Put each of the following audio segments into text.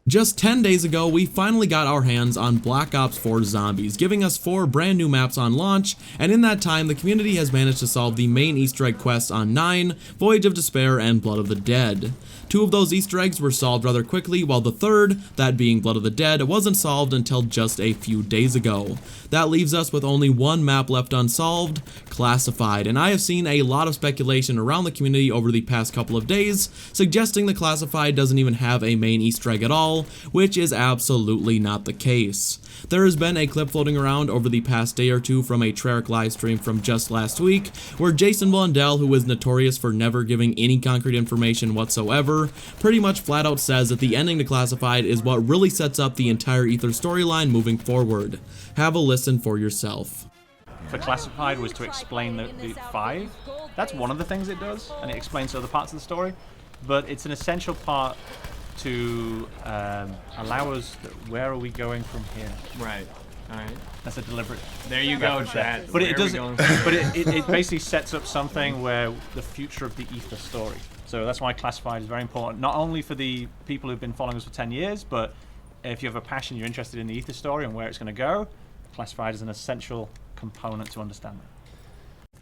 Just 10 days ago, we finally got our hands on Black Ops 4 Zombies, giving us 4 brand new maps on launch, and in that time, the community has managed to solve the main Easter egg quests on 9, Voyage of Despair, and Blood of the Dead. 2 of those Easter eggs were solved rather quickly, while the third, that being Blood of the Dead, wasn't solved until just a few days ago. That leaves us with only one map left unsolved, Classified, and I have seen a lot of speculation around the community over the past couple of days, suggesting the Classified doesn't even have a main Easter egg at all, which is absolutely not the case. There has been a clip floating around over the past day or two from a Treyarch livestream from just last week, where Jason Blundell, who is notorious for never giving any concrete information whatsoever, pretty much flat out says that the ending to Classified is what really sets up the entire Ether storyline moving forward. Have a listen for yourself. For Classified was to explain the 5. That's one of the things it does, and it explains other parts of the story, but it's an essential part to allow us where are we going from here. Right. Alright. That's a deliberate. There you go, chat. But it does. But it basically sets up something where the future of the Ether story. So that's why Classified is very important, not only for the people who've been following us for 10 years, but if you have a passion, you're interested in the Ether story and where it's going to go, Classified is an essential component to understand that.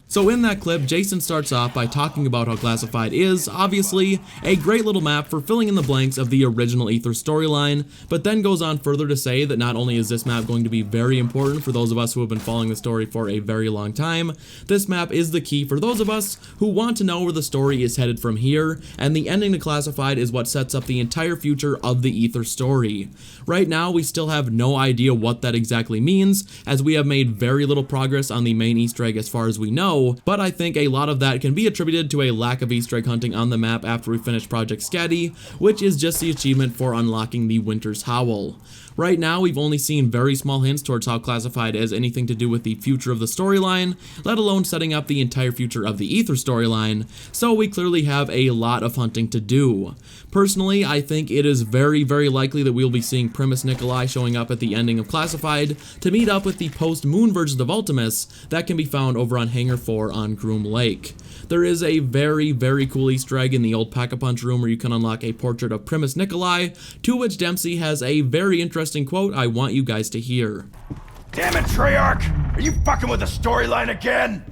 So in that clip, Jason starts off by talking about how Classified is, obviously, a great little map for filling in the blanks of the original Ether storyline, but then goes on further to say that not only is this map going to be very important for those of us who have been following the story for a very long time, this map is the key for those of us who want to know where the story is headed from here, and the ending to Classified is what sets up the entire future of the Ether story. Right now, we still have no idea what that exactly means, as we have made very little progress on the main Easter egg as far as we know, but I think a lot of that can be attributed to a lack of Easter egg hunting on the map after we finish Project Scatty, which is just the achievement for unlocking the Winter's Howl. Right now, we've only seen very small hints towards how Classified has anything to do with the future of the storyline, let alone setting up the entire future of the Ether storyline, so we clearly have a lot of hunting to do. Personally, I think it is very, very likely that we'll be seeing Primis Nikolai showing up at the ending of Classified to meet up with the post-moon versions of Ultimus that can be found over on Hangar 4 on Groom Lake. There is a very, very cool Easter egg in the old Pack-a-Punch room where you can unlock a portrait of Primis Nikolai, to which Dempsey has a very interesting quote I want you guys to hear. Damn it, Treyarch! Are you fucking with the storyline again?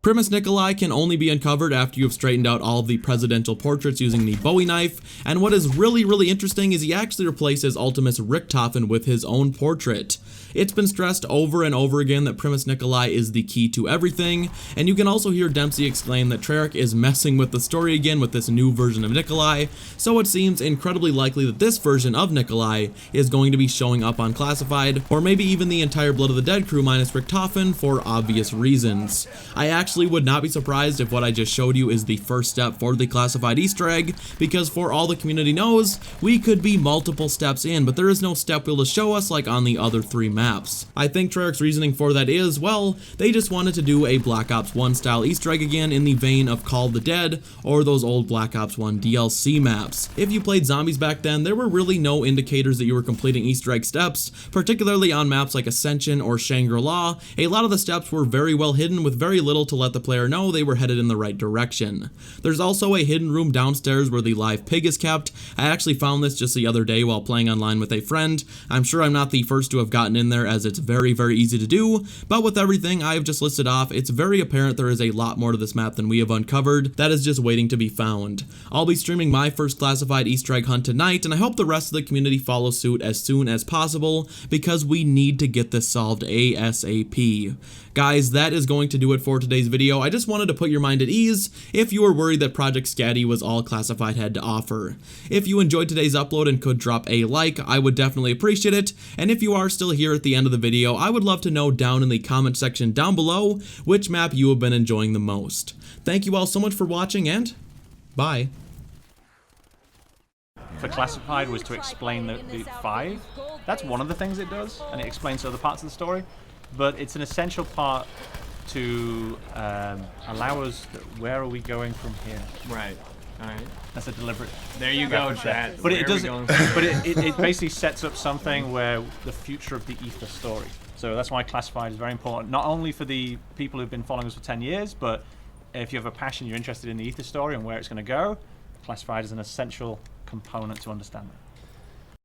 Primis Nikolai can only be uncovered after you have straightened out all of the presidential portraits using the Bowie knife, and what is really interesting is he actually replaces Ultimus Richtofen with his own portrait. It's been stressed over and over again that Primis Nikolai is the key to everything, and you can also hear Dempsey exclaim that Treyarch is messing with the story again with this new version of Nikolai, so it seems incredibly likely that this version of Nikolai is going to be showing up on Classified, or maybe even the entire Blood of the Dead crew minus Richtofen for obvious reasons. I actually would not be surprised if what I just showed you is the first step for the Classified Easter egg, because for all the community knows, we could be multiple steps in, but there is no step wheel to show us like on the other 3 maps. I think Treyarch's reasoning for that is, well, they just wanted to do a Black Ops 1 style Easter egg again in the vein of Call of the Dead or those old Black Ops 1 DLC maps. If you played Zombies back then, there were really no indicators that you were completing Easter egg steps, particularly on maps like Ascension or Shangri-La. A lot of the steps were very well hidden with very little to let the player know they were headed in the right direction. There's also a hidden room downstairs where the live pig is kept. I actually found this just the other day while playing online with a friend. I'm sure I'm not the first to have gotten in there, as it's very easy to do, but with everything I have just listed off, it's very apparent there is a lot more to this map than we have uncovered that is just waiting to be found. I'll be streaming my first Classified Easter egg hunt tonight, and I hope the rest of the community follows suit as soon as possible, because we need to get this solved ASAP. Guys, that is going to do it for today's video. I just wanted to put your mind at ease if you were worried that Project Scatty was all Classified had to offer. If you enjoyed today's upload and could drop a like, I would definitely appreciate it, and if you are still here at the end of the video, I would love to know down in the comment section down below which map you have been enjoying the most. Thank you all so much for watching, and bye. For Classified was to explain the 5. That's one of the things it does, and it explains other parts of the story, but it's an essential part to allow us where are we going from here. Right. Alright. That's a deliberate. There you go, chat. But it does. But it basically sets up something where the future of the Ether story. So that's why Classified is very important, not only for the people who've been following us for 10 years, but if you have a passion, you're interested in the Ether story and where it's going to go, classified as an essential component to understand that.